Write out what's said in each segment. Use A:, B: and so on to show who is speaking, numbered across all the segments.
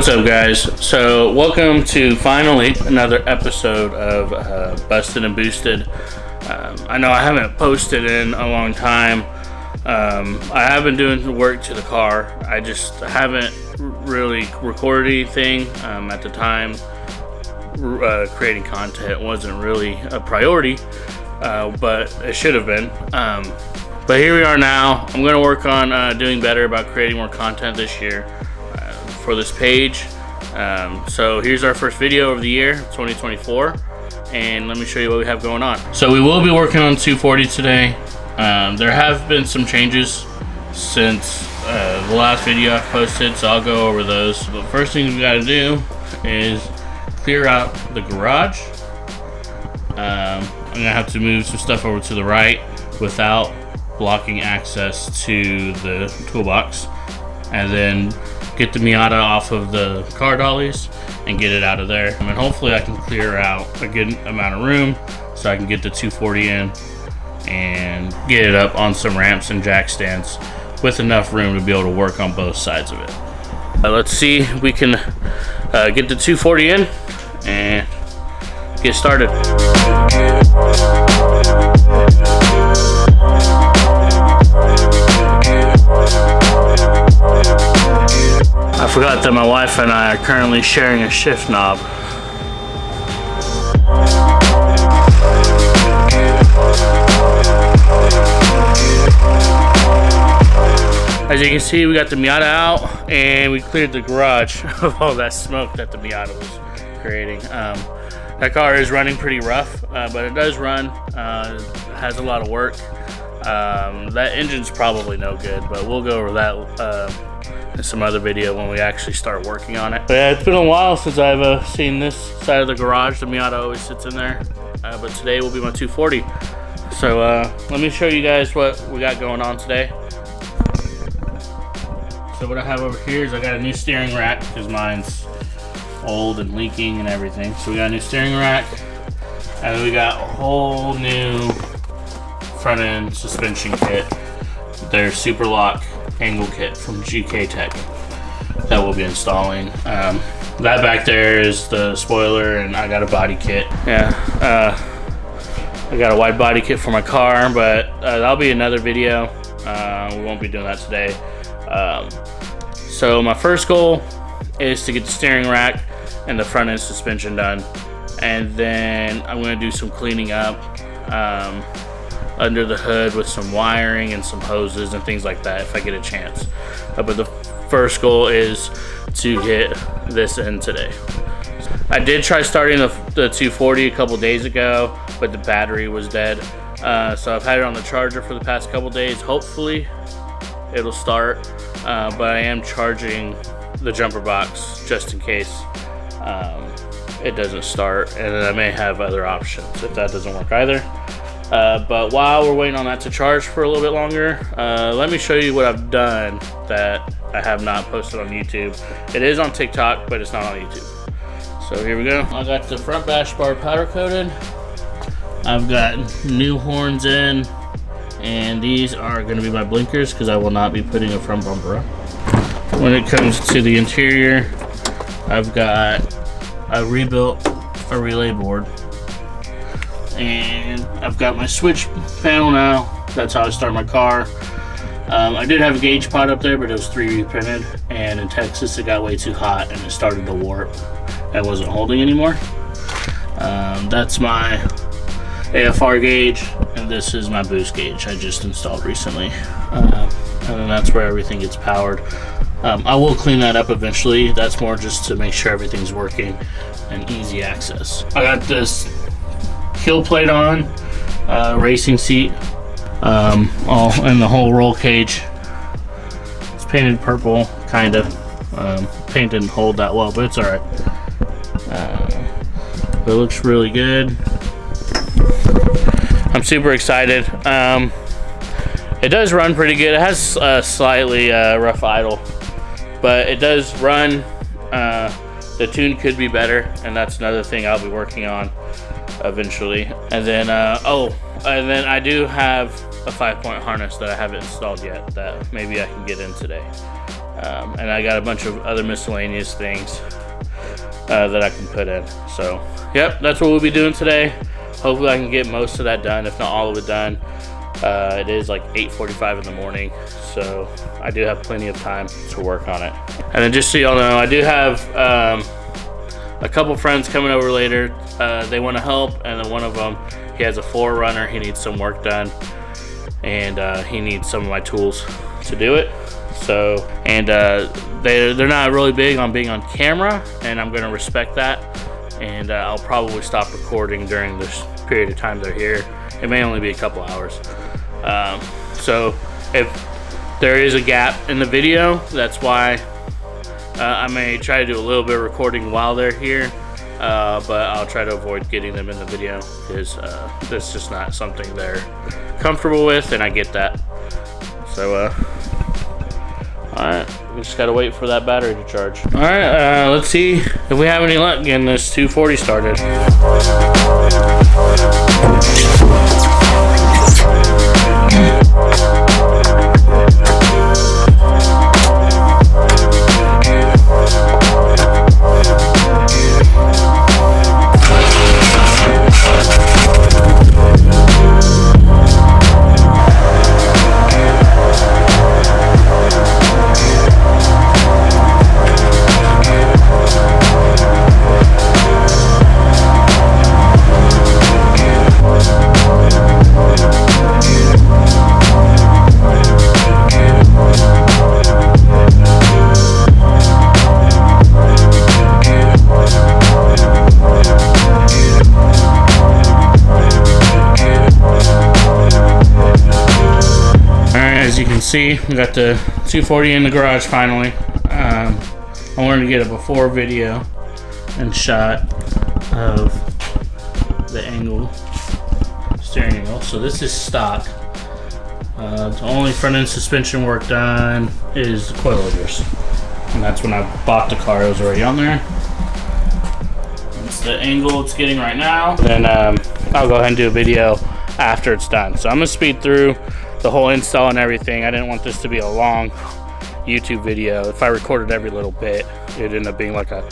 A: What's up, guys? So welcome to finally another episode of Busted and Boosted. I know I haven't posted in a long time. I have been doing the work to the car. I just haven't really recorded anything at the time. Creating content wasn't really a priority, but it should have been. But here we are now. I'm going to work on doing better about creating more content this year for this page. So here's our first video of the year, 2024, and let me show you what we have going on. So we will be working on 240 today. There have been some changes since the last video I posted, so I'll go over those. But first thing we got to do is clear out the garage. I'm gonna have to move some stuff over to the right without blocking access to the toolbox, and then get the Miata off of the car dollies and get it out of there. And hopefully I can clear out a good amount of room so I can get the 240 in and get it up on some ramps and jack stands with enough room to be able to work on both sides of it. Let's see if we can get the 240 in and get started. I forgot that my wife and I are currently sharing a shift knob. As you can see, we got the Miata out and we cleared the garage of all that smoke that the Miata was creating. That car is running pretty rough, but it does run. It has a lot of work. That engine's probably no good, but we'll go over that in some other video when we actually start working on it. But yeah, it's been a while since I've seen this side of the garage. The Miata always sits in there, but today will be my 240. So let me show you guys what we got going on today. So what I have over here is I got a new steering rack because mine's old and leaking and everything. So we got a new steering rack, and then we got a whole new front end suspension kit. Their Superlock Angle Kit from GKTech that we'll be installing. That back there is the spoiler, and I got a body kit. Yeah, I got a wide body kit for my car, but that'll be another video. We won't be doing that today. So my first goal is to get the steering rack and the front end suspension done, and then I'm going to do some cleaning up under the hood with some wiring and some hoses and things like that if I get a chance. But the first goal is to get this in today. I did try starting the 240 a couple days ago, but the battery was dead. So I've had it on the charger for the past couple days. Hopefully it'll start, but I am charging the jumper box just in case it doesn't start, and then I may have other options if that doesn't work either. But while we're waiting on that to charge for a little bit longer, let me show you what I've done that I have not posted on YouTube. It is on TikTok, but it's not on YouTube. So here we go. I got the front bash bar powder coated. I've got new horns in, and these are going to be my blinkers because I will not be putting a front bumper up. When it comes to the interior, I've got rebuilt a relay board, and I've got my switch panel now. That's how I start my car. I did have a gauge pot up there, but it was 3D printed, and in Texas it got way too hot and it started to warp and wasn't holding anymore. That's my AFR gauge, and this is my boost gauge I just installed recently. And then that's where everything gets powered. I will clean that up eventually. That's more just to make sure everything's working and easy access. I got this heel plate on, racing seat, and the whole roll cage. It's painted purple, kind of. Paint didn't hold that well, but it's alright. But it looks really good. I'm super excited. It does run pretty good. It has a slightly rough idle, but it does run. The tune could be better, and that's another thing I'll be working on eventually. And then I do have a 5-point harness that I haven't installed yet that maybe I can get in today. and I got a bunch of other miscellaneous things that I can put in. So yep, that's what we'll be doing today. Hopefully I can get most of that done, if not all of it done. It is like 8:45 in the morning, so I do have plenty of time to work on it. And then just so y'all know, I do have a couple friends coming over later. They want to help, and then one of them, he has a 4Runner. He needs some work done, and he needs some of my tools to do it. So, and they're not really big on being on camera, and I'm going to respect that. And I'll probably stop recording during this period of time they're here. It may only be a couple hours. So if there is a gap in the video, that's why I may try to do a little bit of recording while they're here, but I'll try to avoid getting them in the video because that's just not something they're comfortable with, and I get that. So alright, we just gotta wait for that battery to charge. Alright, let's see if we have any luck getting this 240 started. See, we got the 240 in the garage finally. I wanted to get a before video and shot of the angle, steering angle. So this is stock. The only front end suspension work done is the coilovers, and that's when I bought the car. It was already on there. That's the angle it's getting right now. Then I'll go ahead and do a video after it's done. So I'm gonna speed through the whole install and everything. I didn't want this to be a long YouTube video. If I recorded every little bit, it'd end up being like a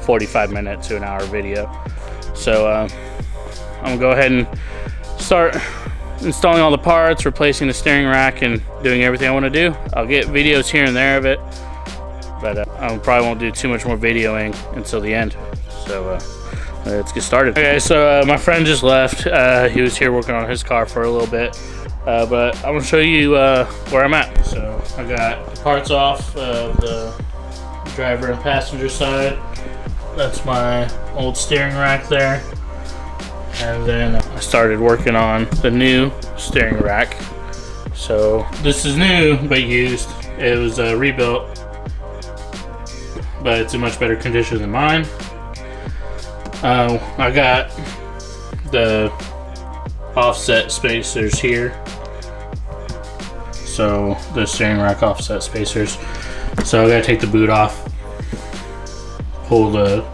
A: 45-minute to an hour video. So I'm gonna go ahead and start installing all the parts, replacing the steering rack, and doing everything I want to do. I'll get videos here and there of it, but I probably won't do too much more videoing until the end. So let's get started. Okay, so my friend just left. He was here working on his car for a little bit. But I'm going to show you where I'm at. So I got the parts off of the driver and passenger side. That's my old steering rack there. And then I started working on the new steering rack. So this is new but used. It was rebuilt, but it's in much better condition than mine. I got the offset spacers here. So the steering rack offset spacers. So I gotta take the boot off, pull the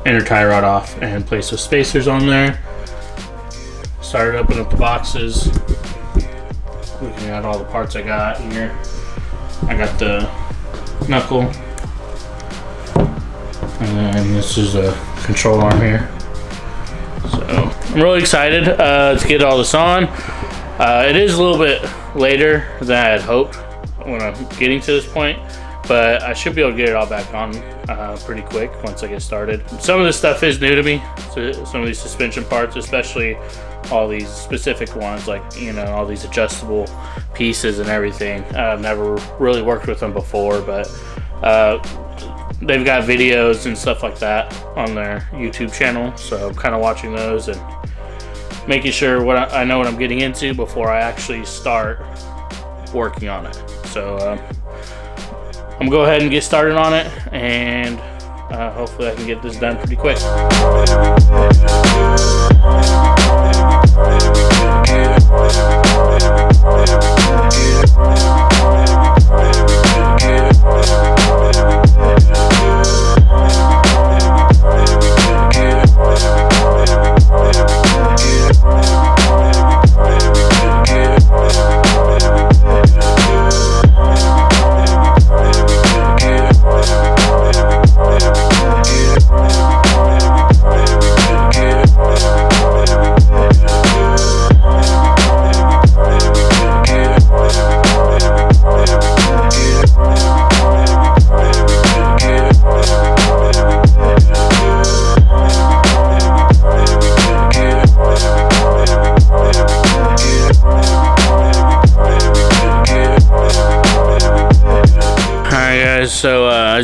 A: inner tie rod off, and place the spacers on there. Started opening up the boxes, looking at all the parts I got here. I got the knuckle, and then this is a control arm here. So I'm really excited to get all this on. It is a little bit later than I had hoped when I'm getting to this point, but I should be able to get it all back on pretty quick once I get started. Some of this stuff is new to me, so some of these suspension parts, especially all these specific ones, like, you know, all these adjustable pieces and everything. I've never really worked with them before, but they've got videos and stuff like that on their YouTube channel, so I'm kind of watching those and making sure I know what I'm getting into before I actually start working on it. So I'm gonna go ahead and get started on it, and hopefully I can get this done pretty quick.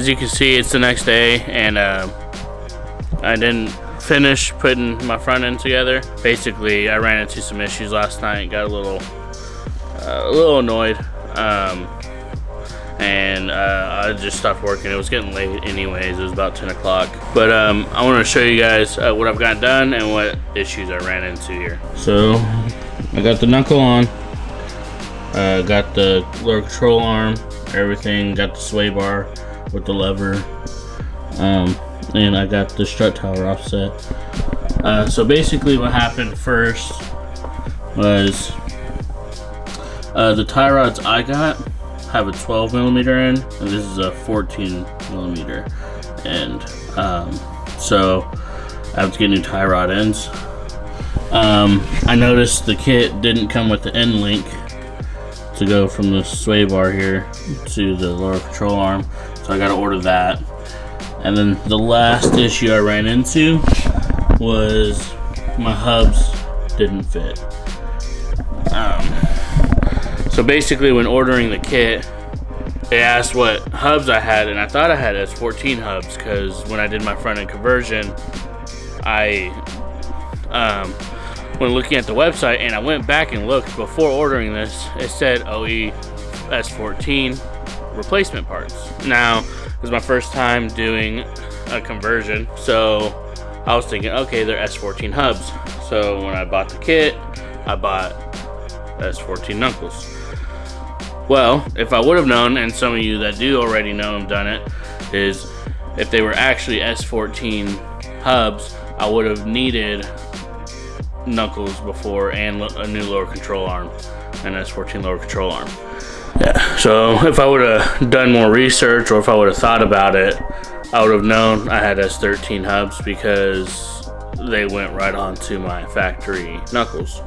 A: as you can see, it's the next day, and I didn't finish putting my front end together. Basically, I ran into some issues last night, got a little annoyed, and I just stopped working. It was getting late anyways. It was about 10 o'clock. But I want to show you guys what I've got done and what issues I ran into here. So I got the knuckle on, got the lower control arm, everything, got the sway bar with the lever, and I got the strut tower offset. So basically what happened first was the tie rods I got have a 12 millimeter end, and this is a 14 millimeter end. So I have to get new tie rod ends. I noticed the kit didn't come with the end link to go from the sway bar here to the lower control arm, so I got to order that. And then the last issue I ran into was my hubs didn't fit. So basically, when ordering the kit, they asked what hubs I had, and I thought I had S14 hubs because when I did my front end conversion, when looking at the website, and I went back and looked before ordering this, it said OE S14 replacement parts. Now, it was my first time doing a conversion, so I was thinking, okay, they're S14 hubs. So when I bought the kit, I bought S14 knuckles. Well, if I would have known, and some of you that do already know and done it, is if they were actually S14 hubs, I would have needed knuckles before and a new lower control arm, an S14 lower control arm. Yeah, so if I would have done more research, or if I would have thought about it, I would have known I had S13 hubs because they went right onto my factory knuckles.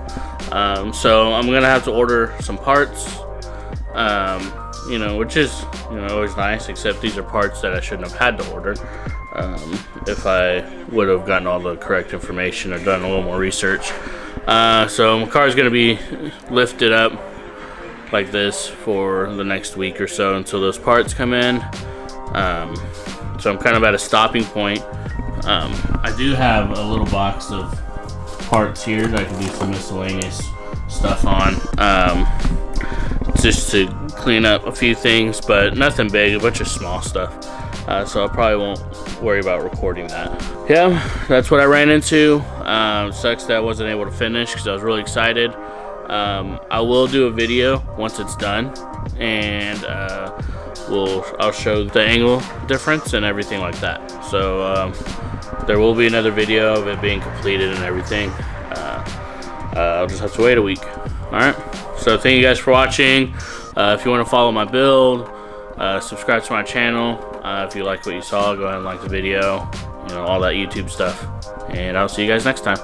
A: So I'm gonna have to order some parts, which is always nice, except these are parts that I shouldn't have had to order if I would have gotten all the correct information or done a little more research. So my car is gonna be lifted up like this for the next week or so until those parts come in. So I'm kind of at a stopping point. I do have a little box of parts here that I can do some miscellaneous stuff on, just to clean up a few things, but nothing big, a bunch of small stuff. So I probably won't worry about recording that. Yeah, that's what I ran into. Sucks that I wasn't able to finish because I was really excited. I will do a video once it's done, and I'll show the angle difference and everything like that. So there will be another video of it being completed and everything. I'll just have to wait a week. Alright, so thank you guys for watching. If you want to follow my build, subscribe to my channel. If you like what you saw, go ahead and like the video, all that YouTube stuff, and I'll see you guys next time.